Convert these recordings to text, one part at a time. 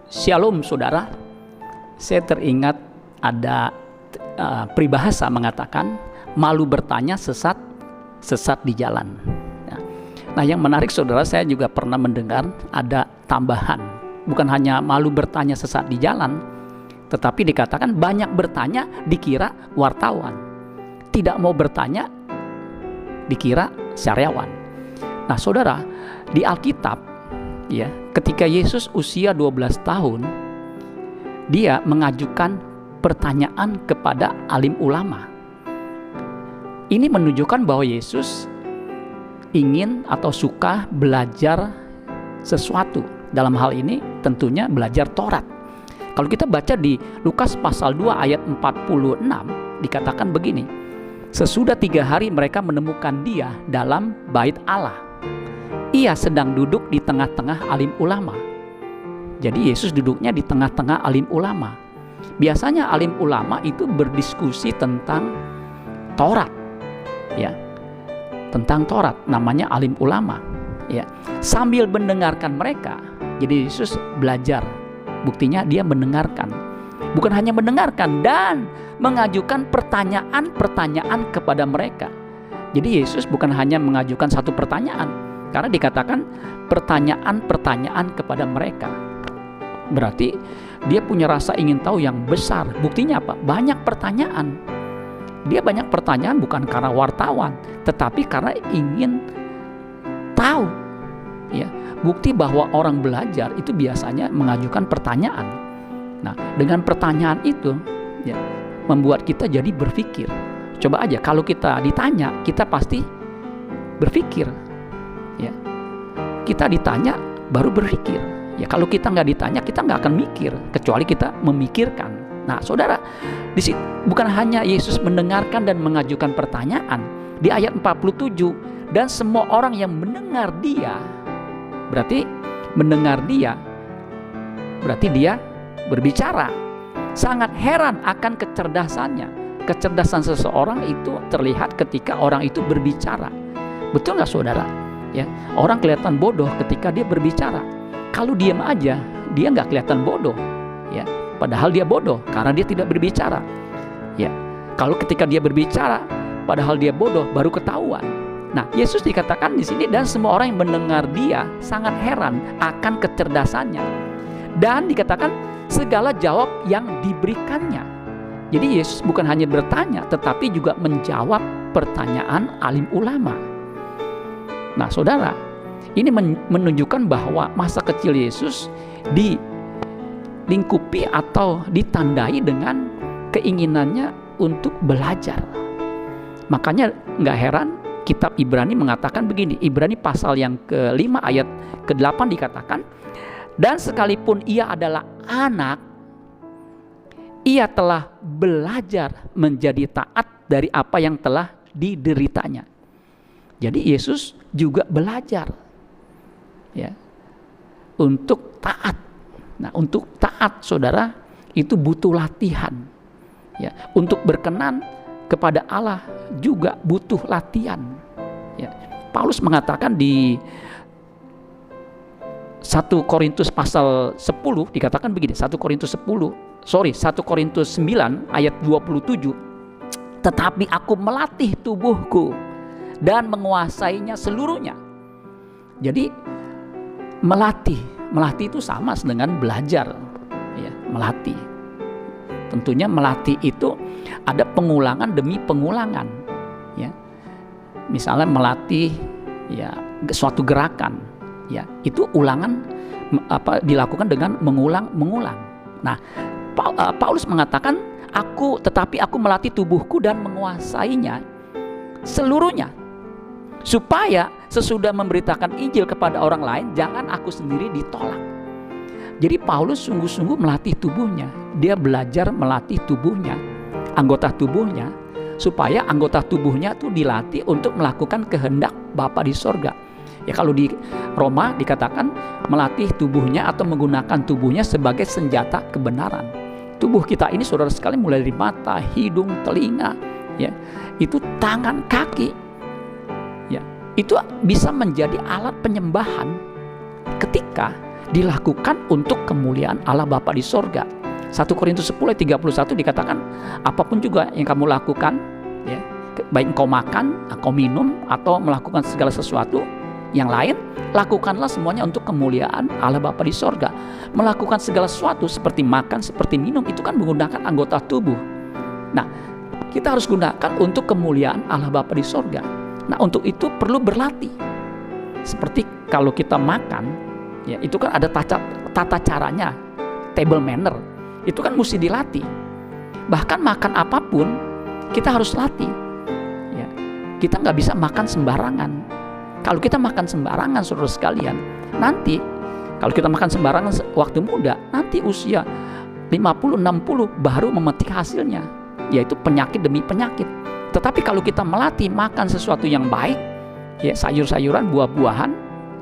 Shalom saudara, saya teringat ada peribahasa mengatakan malu bertanya sesat di jalan. Nah yang menarik saudara, saya juga pernah mendengar ada tambahan, bukan hanya malu bertanya sesat di jalan, tetapi dikatakan banyak bertanya dikira wartawan, tidak mau bertanya dikira syariawan. Nah saudara, di Alkitab ya, ketika Yesus usia 12 tahun, dia mengajukan pertanyaan kepada alim ulama. Ini menunjukkan bahwa Yesus ingin atau suka belajar sesuatu. Dalam hal ini tentunya belajar Taurat. Kalau kita baca di Lukas pasal 2 ayat 46, dikatakan begini: sesudah 3 hari mereka menemukan dia dalam bait Allah. Ia sedang duduk di tengah-tengah alim ulama. Jadi Yesus duduknya di tengah-tengah alim ulama. Biasanya alim ulama itu berdiskusi tentang Taurat, ya, tentang Taurat, namanya alim ulama, ya. Sambil mendengarkan mereka, jadi Yesus belajar. Buktinya dia mendengarkan, bukan hanya mendengarkan, dan mengajukan pertanyaan-pertanyaan kepada mereka. Jadi Yesus bukan hanya mengajukan satu pertanyaan, karena dikatakan pertanyaan-pertanyaan kepada mereka. Berarti dia punya rasa ingin tahu yang besar. Buktinya apa? Banyak pertanyaan. Dia banyak pertanyaan bukan karena wartawan, tetapi karena ingin tahu. Ya, bukti bahwa orang belajar itu biasanya mengajukan pertanyaan. Nah, dengan pertanyaan itu ya, membuat kita jadi berpikir. Coba aja kalau kita ditanya, kita pasti berpikir. Ya, kita ditanya baru berpikir. Ya, kalau kita nggak ditanya, kita nggak akan mikir, kecuali kita memikirkan. Nah, saudara, di situ bukan hanya Yesus mendengarkan dan mengajukan pertanyaan. Di ayat 47, dan semua orang yang mendengar dia, berarti mendengar dia, berarti dia berbicara. Sangat heran akan kecerdasannya. Kecerdasan seseorang itu terlihat ketika orang itu berbicara. Betul nggak saudara? Ya, orang kelihatan bodoh ketika dia berbicara. Kalau diam aja, dia nggak kelihatan bodoh. Ya, padahal dia bodoh karena dia tidak berbicara. Ya, kalau ketika dia berbicara, padahal dia bodoh, baru ketahuan. Nah, Yesus dikatakan di sini, dan semua orang yang mendengar dia sangat heran akan kecerdasannya. Dan dikatakan segala jawab yang diberikannya. Jadi Yesus bukan hanya bertanya, tetapi juga menjawab pertanyaan alim ulama. Nah saudara, ini menunjukkan bahwa masa kecil Yesus dilingkupi atau ditandai dengan keinginannya untuk belajar. Makanya gak heran kitab Ibrani mengatakan begini, Ibrani pasal yang ke-5 ayat ke-8 dikatakan, dan sekalipun ia adalah anak, ia telah belajar menjadi taat dari apa yang telah dideritanya. Jadi Yesus juga belajar ya untuk taat. Nah, untuk taat saudara itu butuh latihan. Ya, untuk berkenan kepada Allah juga butuh latihan. Ya, Paulus mengatakan di 1 Korintus pasal 10 dikatakan begini, 1 Korintus 9 ayat 27, tetapi aku melatih tubuhku dan menguasainya seluruhnya. Jadi melatih itu sama dengan belajar, ya, melatih. Tentunya melatih itu ada pengulangan demi pengulangan, ya. Misalnya melatih ya suatu gerakan, ya, itu ulangan dilakukan dengan mengulang. Nah, Paulus mengatakan tetapi aku melatih tubuhku dan menguasainya seluruhnya, supaya sesudah memberitakan Injil kepada orang lain, jangan aku sendiri ditolak. Jadi Paulus sungguh-sungguh melatih tubuhnya. Dia belajar melatih tubuhnya, anggota tubuhnya, supaya anggota tubuhnya itu dilatih untuk melakukan kehendak Bapa di sorga. Ya, kalau di Roma dikatakan melatih tubuhnya atau menggunakan tubuhnya sebagai senjata kebenaran. Tubuh kita ini saudara sekalian, mulai dari mata, hidung, telinga, ya, itu tangan, kaki, ya, itu bisa menjadi alat penyembahan ketika dilakukan untuk kemuliaan Allah Bapa di sorga. 1 Korintus 10 ayat 31 dikatakan, apapun juga yang kamu lakukan, ya, baik engkau makan, engkau minum, atau melakukan segala sesuatu yang lain, lakukanlah semuanya untuk kemuliaan Allah Bapa di sorga. Melakukan segala sesuatu seperti makan, seperti minum, itu kan menggunakan anggota tubuh. Nah, kita harus gunakan untuk kemuliaan Allah Bapa di sorga. Nah, untuk itu perlu berlatih. Seperti kalau kita makan, ya, itu kan ada tata caranya, table manner. Itu kan mesti dilatih. Bahkan makan apapun kita harus latih, ya. Kita nggak bisa makan sembarangan. Kalau kita makan sembarangan, saudara sekalian, nanti kalau kita makan sembarangan waktu muda, nanti usia 50-60 baru memetik hasilnya, yaitu penyakit demi penyakit. Tetapi kalau kita melatih makan sesuatu yang baik, ya, sayur-sayuran, buah-buahan,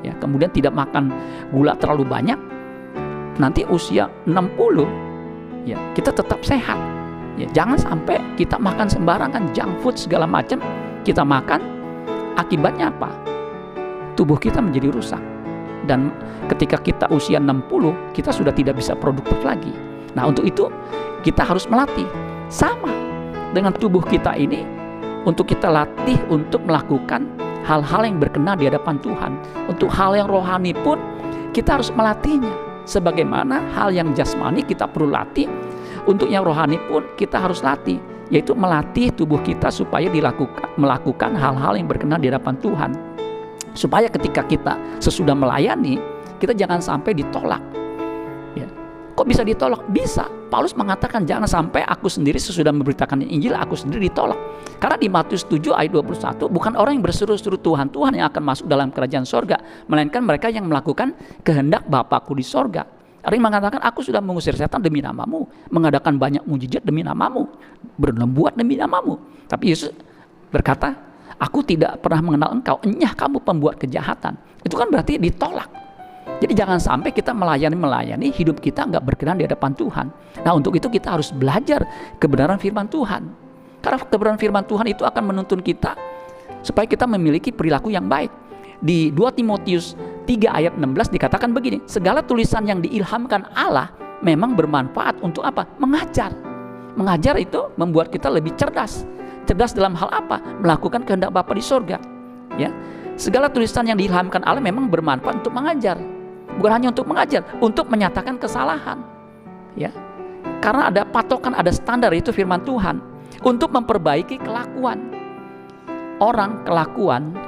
ya, kemudian tidak makan gula terlalu banyak, nanti usia 60, ya, kita tetap sehat. Ya, jangan sampai kita makan sembarangan, junk food segala macam kita makan, akibatnya apa? Tubuh kita menjadi rusak. Dan ketika kita usia 60, kita sudah tidak bisa produktif lagi. Nah, untuk itu kita harus melatih. Sama dengan tubuh kita ini, untuk kita latih untuk melakukan hal-hal yang berkenan di hadapan Tuhan. Untuk hal yang rohani pun kita harus melatihnya. Sebagaimana hal yang jasmani kita perlu latih, untuk yang rohani pun kita harus latih, yaitu melatih tubuh kita supaya melakukan hal-hal yang berkenan di hadapan Tuhan. Supaya ketika kita sesudah melayani, kita jangan sampai ditolak. Ya. Kok bisa ditolak? Bisa. Paulus mengatakan jangan sampai aku sendiri sesudah memberitakan Injil, aku sendiri ditolak. Karena di Matius 7 ayat 21, bukan orang yang berseru-seru Tuhan, Tuhan yang akan masuk dalam kerajaan sorga, melainkan mereka yang melakukan kehendak Bapakku di sorga. Ada yang mengatakan, aku sudah mengusir setan demi namamu, mengadakan banyak mujizat demi namamu, bernubuat demi namamu. Tapi Yesus berkata, aku tidak pernah mengenal engkau, enyah kamu pembuat kejahatan. Itu kan berarti ditolak. Jadi jangan sampai kita melayani, hidup kita nggak berkenan di hadapan Tuhan. Nah, untuk itu kita harus belajar kebenaran firman Tuhan. Karena kebenaran firman Tuhan itu akan menuntun kita supaya kita memiliki perilaku yang baik. Di 2 Timotius 3 ayat 16 dikatakan begini, segala tulisan yang diilhamkan Allah memang bermanfaat untuk apa? Mengajar. Mengajar itu membuat kita lebih cerdas. Cerdas dalam hal apa? Melakukan kehendak Bapa di sorga. Ya. Segala tulisan yang diilhamkan Allah memang bermanfaat untuk mengajar. Bukan hanya untuk mengajar, untuk menyatakan kesalahan. Ya. Karena ada patokan, ada standar, itu firman Tuhan. Untuk memperbaiki kelakuan orang,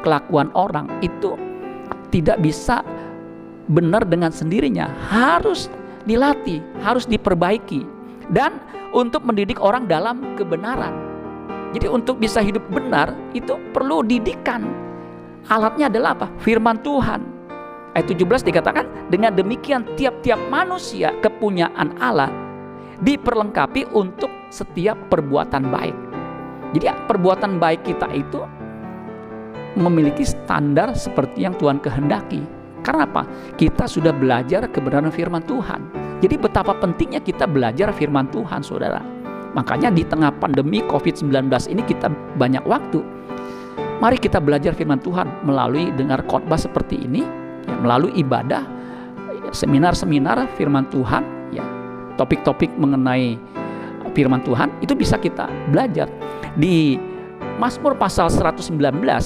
kelakuan orang itu tidak bisa benar dengan sendirinya, harus dilatih, harus diperbaiki, dan untuk mendidik orang dalam kebenaran. Jadi untuk bisa hidup benar itu perlu didikan. Alatnya adalah apa? Firman Tuhan. Ayat 17 dikatakan, dengan demikian tiap-tiap manusia kepunyaan Allah diperlengkapi untuk setiap perbuatan baik. Jadi perbuatan baik kita itu memiliki standar seperti yang Tuhan kehendaki. Karena apa? Kita sudah belajar kebenaran firman Tuhan. Jadi betapa pentingnya kita belajar firman Tuhan, saudara. Makanya di tengah pandemi COVID-19 ini kita banyak waktu. Mari kita belajar firman Tuhan melalui dengar khotbah seperti ini, ya, melalui ibadah, seminar-seminar firman Tuhan, ya, topik-topik mengenai firman Tuhan itu bisa kita belajar. Di Mazmur pasal 119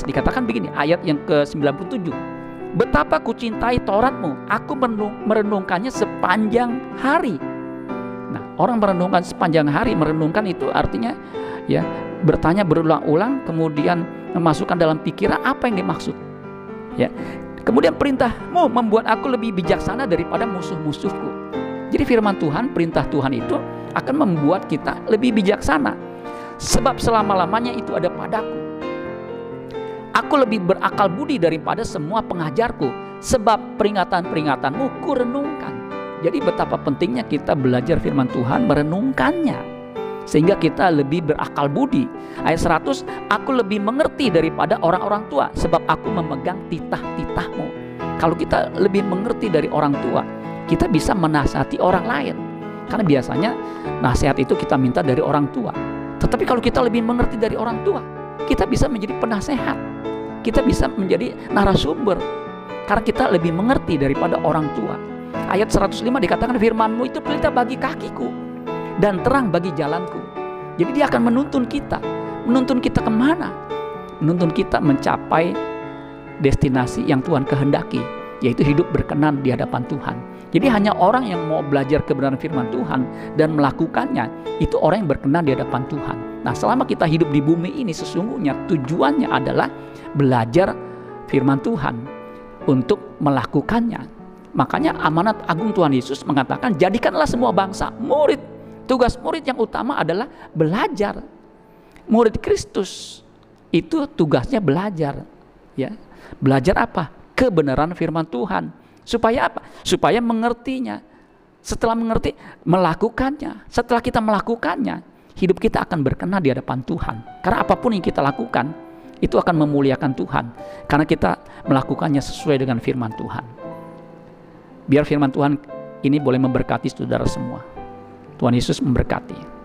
dikatakan begini, ayat yang ke-97. Betapa ku cintai Tauratmu, aku merenungkannya sepanjang hari. Nah, orang merenungkan sepanjang hari, merenungkan itu artinya ya bertanya berulang-ulang, kemudian memasukkan dalam pikiran apa yang dimaksud. Ya. Kemudian perintahmu membuat aku lebih bijaksana daripada musuh-musuhku. Jadi firman Tuhan, perintah Tuhan itu akan membuat kita lebih bijaksana. Sebab selama-lamanya itu ada padaku. Aku lebih berakal budi daripada semua pengajarku. Sebab peringatan-peringatanmu ku renungkan. Jadi betapa pentingnya kita belajar firman Tuhan, merenungkannya, sehingga kita lebih berakal budi. Ayat 100, aku lebih mengerti daripada orang-orang tua, sebab aku memegang titah-titahmu. Kalau kita lebih mengerti dari orang tua, kita bisa menasihati orang lain. Karena biasanya nasihat itu kita minta dari orang tua. Tetapi kalau kita lebih mengerti dari orang tua, kita bisa menjadi penasehat. Kita bisa menjadi narasumber. Karena kita lebih mengerti daripada orang tua. Ayat 105 dikatakan firman-Mu itu pelita bagi kakiku dan terang bagi jalanku. Jadi dia akan menuntun kita. Menuntun kita kemana? Menuntun kita mencapai destinasi yang Tuhan kehendaki, yaitu hidup berkenan di hadapan Tuhan. Jadi hanya orang yang mau belajar kebenaran firman Tuhan dan melakukannya, itu orang yang berkenan di hadapan Tuhan. Nah, selama kita hidup di bumi ini, sesungguhnya tujuannya adalah belajar firman Tuhan untuk melakukannya. Makanya amanat agung Tuhan Yesus mengatakan, jadikanlah semua bangsa murid. Tugas murid yang utama adalah belajar. Murid Kristus itu tugasnya belajar, ya. Belajar apa? Kebenaran firman Tuhan. Supaya apa? Supaya mengertinya. Setelah mengerti, melakukannya. Setelah kita melakukannya, hidup kita akan berkenan di hadapan Tuhan. Karena apapun yang kita lakukan, itu akan memuliakan Tuhan. Karena kita melakukannya sesuai dengan firman Tuhan. Biar firman Tuhan ini boleh memberkati saudara semua. Tuhan Yesus memberkati.